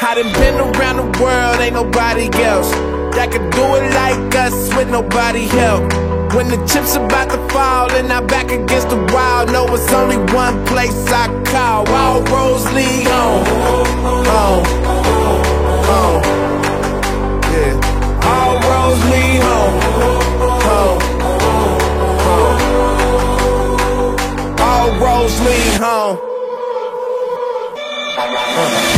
I done been around the world, ain't nobody else that could do it like us with nobody help. When the chips about to fall and I'm back against the wall, know it's only one place I call. All roads lead home. Home. Home. Yeah. All roads lead home. Home. Home. All roads lead home.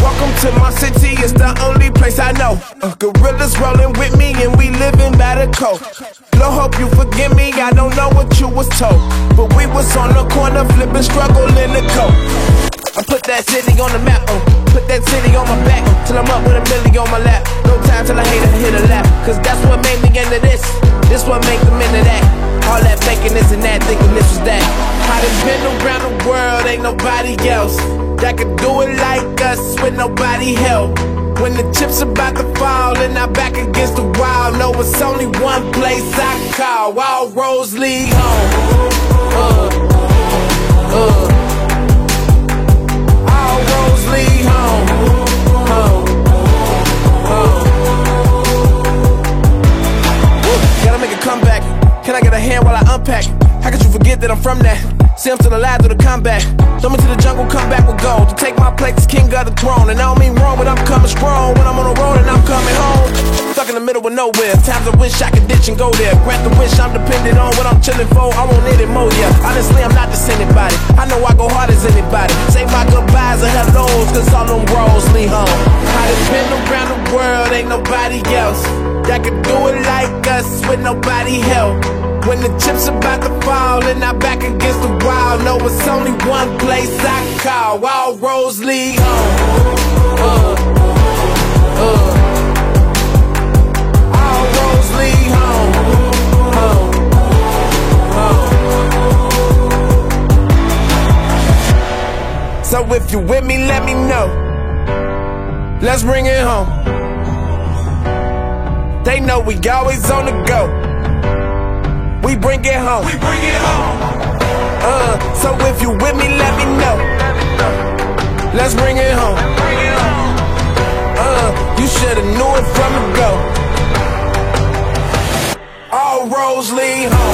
Welcome to my city, it's the only place I know. Gorillas rolling with me and we living by the code. Lord, hope you forgive me, I don't know what you was told, but we was on the corner flipping, struggling the coat. I put that city on the map, put that city on my back, till I'm up with a million on my lap. No time till I hit a lap, cause that's what made me into this. This what make them into that. All that faking this and that, thinking this was that. I done been around the world, ain't nobody else that could do it like us with nobody help. When the chips about to fall and I'm back against the wall, know it's only one place I call. All roads lead home. All roads lead home. Gotta make a comeback. Can I get a hand while I unpack? How could you forget that I'm from that? See, I'm still alive through the combat. Throw me to the jungle, come back with gold. To take my place as king of the throne. And I don't mean wrong, but I'm coming strong. When I'm on the road and I'm coming home. Stuck in the middle of nowhere. Times I wish I could ditch and go there. Grant the wish I'm dependent on what I'm chilling for. I won't need it more, yeah. Honestly, I'm not just anybody. I know I go hard as anybody. Say my goodbyes and hellos, cause all them roads lead home. I done been around the world, ain't nobody else that could do it like us with nobody help. When the chips about to fall and I'm back against the wall, know it's only one place I call. All roads lead home. All roads lead home. So if you with me, let me know. Let's bring it home. They know we always on the go. We bring it home. We bring it home. So if you with me, let me know. Let's bring it home. You should've knew it from the go. All roads lead home.